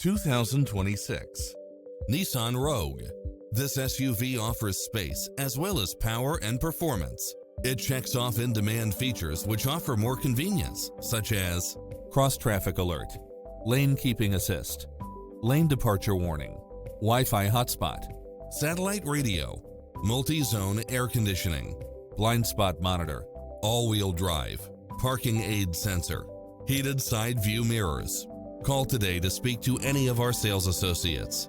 2026 Nissan Rogue. This SUV offers space as well as power and performance. It checks off in-demand features which offer more convenience, such as cross-traffic alert, lane keeping assist, lane departure warning, Wi-Fi hotspot, satellite radio, multi-zone air conditioning, blind spot monitor, all-wheel drive, parking aid sensor, heated side view mirrors. Call today to speak to any of our sales associates.